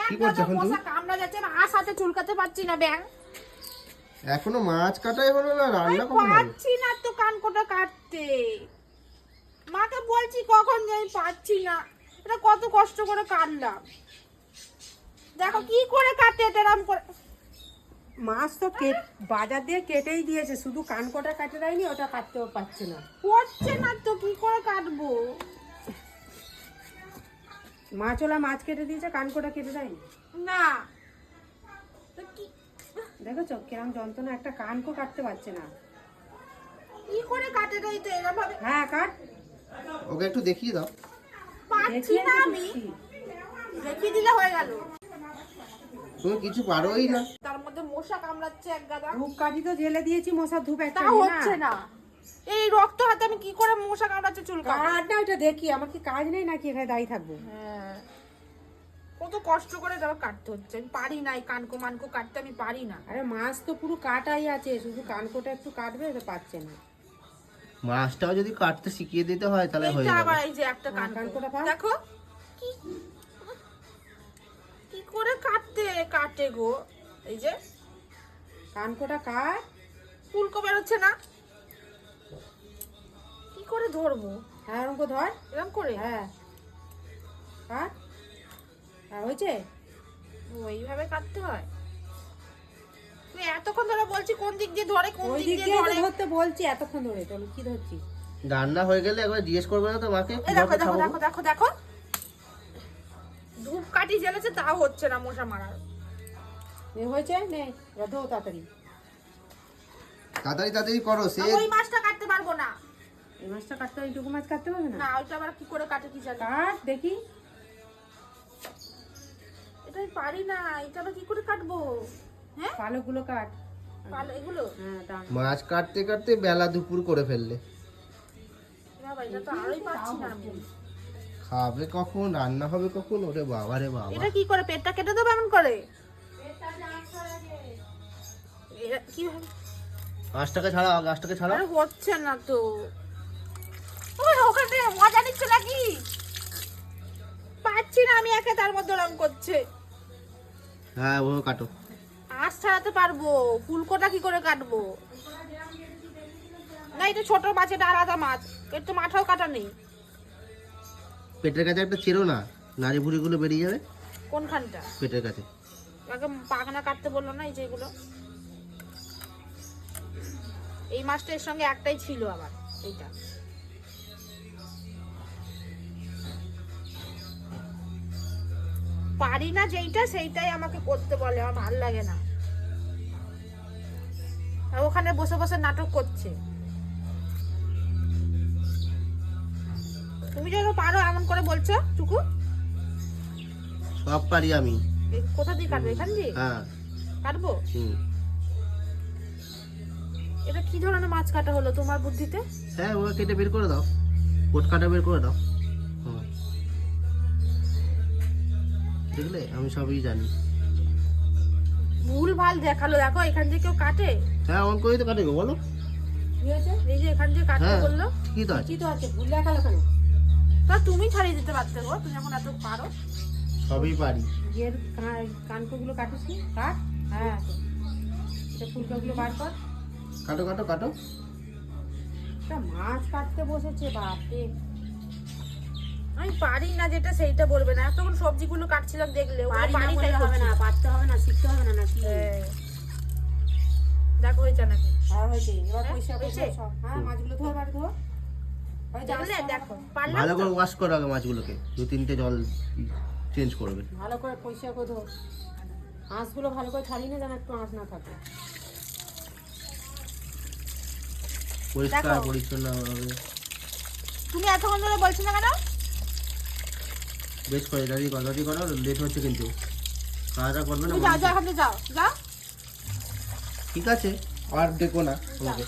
কি করছ এখন তুমি? কামড়া যাচ্ছে না, আর সাথে চুলকাতে পারছি না ব্যাং। এখনো মাছ কাটাই হলো না, রান্না কখন হবে? পারছি না তো কানকোটা কাটতে। মাকে বলছি কখন যে আমি পারছি না। এটা কত কষ্ট করে কাটলাম। দেখো কি করে কাটে এরকম করে। মাছ তো বাজার দিয়ে কেটেই দিয়েছে, শুধু কানকোটা কাটে দেয়নি, ওটা কাটতেও পারছে না। পড়ছে না তো কি করে কাটবো। মাছওয়ালা মাছ কেটে দিয়েছে, কানকোটা কেটে দেয়নি। না তো কি দেখেছো কিরম যন্ত্রণা, একটা কানকো কাটতে পারছে না। কি করে কাটে দেয় তো এরকম ভাবে। হ্যাঁ কাট, ওকে একটু দেখিয়ে দাও। পারছি দেখিয়ে না তো আমি। দিচ্ছি। দেখিয়ে দিলে হয়ে গেল। তুমি কিছু পারোই না। তার মধ্যে মশা কামড়াচ্ছে এক গাদা। ধূপকাঠি তো জ্বেলে দিয়েছি, মশার ধূপ একটা তা হচ্ছে না। এই রক্ত হাতে আমি কি করে মশা কামড়াচ্ছে চুলকাবো। কাট না, ওটা দেখি। আমার কি কাজ নেই নাকি এখানে দাঁড়িয়ে থাকবো? হ্যাঁ, কত কষ্ট করে তারপর কাটতে হচ্ছে। আমি পারি না এই কানকো মানকো কাটতে, আমি পারি না। আরে মাছ তো পুরো কাটাই আছে, শুধু কানকোটা একটু কাটবে, তো পারছে না। মাছটাও যদি কাটতে শিখিয়ে দিতে হয় তাহলে হয়ে এইটা যাবে। আবার এই যে একটা হ্যাঁ, কানকো কানকোটা পাও। দেখো কি কি করে কাটে গো। এই যে কানকোটা কাট। ফুলকো বেরোচ্ছে না, কি করে ধরবো। হ্যাঁ অঙ্ক ধর। এরকম করে হ্যাঁ কাট। হ্যাঁ হয়েছে। ওইভাবে কাটতে হয়। তুমি এতক্ষণ ধরে বলছি কোন দিক দিয়ে ধরে, কোন ওই দিক দিক দিয়ে দিয়ে তো ধরে। ধরতে বলছি এতক্ষণ ধরে, তো কি ধরছিস? রান্না হয়ে গেলে একবার জিজ্ঞেস করবে না তো মাকে এই দেখো কিভাবে দেখো খাবো? দেখো দেখো দেখো ধূপ কাঠি জ্বেলেছে তাও হচ্ছে না মশা মারার। এ হয়েছে নে, এবার ধো তাড়াতাড়ি। তাড়াতাড়ি তাড়াতাড়ি করো সে। আমি ওই মাছটা কাটতে পারবো না। এই মাছটা কাটতে হয়, এইটুকু মাছ কাটতে পারবে না? না ওইটা আবার কি করে কাটে কি জানি। কাট দেখি। এটা আমি পারি না, এটা আবার কি করে কাটবো। হ্যাঁ পালকগুলো কাট। ভালো এগুলো। হ্যাঁ দাম। মাছ কাটতে কাটতে বেলা দুপুর করে ফেললে। বাবা এটা তো আরোই পাচ্ছি না আমি। খাবে কখন, রান্না হবে কখন? ওরে বাবা রে বাবা। এটা কি করে পেটটা কেটে দেবো এমন করে? এটা কিভাবে? গাছটাকে ছাড়াও, গাছটাকে ছাড়াও। আরে হচ্ছে না তো। ওই ওখান থেকে মজা নিচ্ছে নাকি? পাচ্ছি না আমি, একে তার মধ্যে ওরম করছে। হ্যাঁ ও কাটো। আঁশ ছাড়াতে পারবো, ফুলকোটা কি করে কাটবো? না এটা ছোট মাছ, এটা আলাদা মাছ। এর তো মাথাও কাটা নেই। পেটের কাছে একটা ছেড়ো না, নাড়ি ভুড়িগুলো বেরিয়ে যাবে কোনখানটা? পেটের কাছে। আগে পাখনা কাটতে বললো না, এই যে এগুলো। এই মাছটা এর সঙ্গে একটাই ছিল আবার এইটা। পারি না যেইটা সেইটাই আমাকে করতে বলে, আমার ভালো লাগে না। আর ওখানে বসে বসে নাটক করছে। তুমি যখন পারো এমন করে বলছো টুকু। সব পারি আমি। এই কোথা দিয়ে কাটবো? এখান দিয়ে হ্যাঁ। কাটবো। হুম। এটা কি ধরনের মাছ কাটা হলো তোমার বুদ্ধিতে? হ্যাঁ ওকে কেটে বের করে দাও, কোট কাটা বের করে দাও। হুম। দেখলে আমি সবই জানি। ভুল ভাল দেখালো। দেখো এখান দিয়ে কেউ কাটে? হ্যাঁ অন করেই তো কাটে গো, বলো। কি হয়েছে? এই যে এখান দিয়ে কাটতে হ্যাঁ বললো। কি তো আছে, কি তো আছে, ভুল দেখালো কেন? তা তুমি ছাড়িয়ে দিতে পারতে গো, তুমি যখন এত পারো। সবই পারি। এর কানকোগুলো কাটিস নি? কাট। হ্যাঁ এটা ফুলকাগুলো বার কর। কাটো কাটো কাটো। একটা মাছ কাটতে বসেছে, বাপরে। আমি পারি না যেটা সেইটা বলবে না। এতক্ষণ সবজিগুলো কাটছিলাম দেখলে ওগুলো পারি না পারি বললে তাই হবে না, পারতে হবে না, শিখতে হবে না নাকি? হ্যাঁ। দেখো হয়েছে নাকি? হ্যাঁ হয়েছে। এবার হ্যাঁ, পয়সা হয়েছে? সব। হ্যাঁ মাছগুলো ধোয়া, বার ধোয়া। দেখলে দেখো পারলাম ভালো তো? করে ওয়াশ করো আগে মাছগুলোকে, 2-3টে জল চেঞ্জ করবে। ভালো করে পয়সা করে ধো। আঁশগুলো ভালো করে ছাড়িয়ে না, যেন একটু আঁশ না থাকে। পরিষ্কার দেখো। পরিচ্ছন্ন হবে। তুমি এতক্ষণ ধরে বলছো না কেন? বেশ করে দাঁড়িয়ে করো, দাঁড়িয়ে করো, লেট হচ্ছে কিন্তু। তাড়াতাড়ি করবে না। তুমি যাও যাও, এখান থেকে যাও যাও। ঠিক আছে আর দেখো না আমাকে।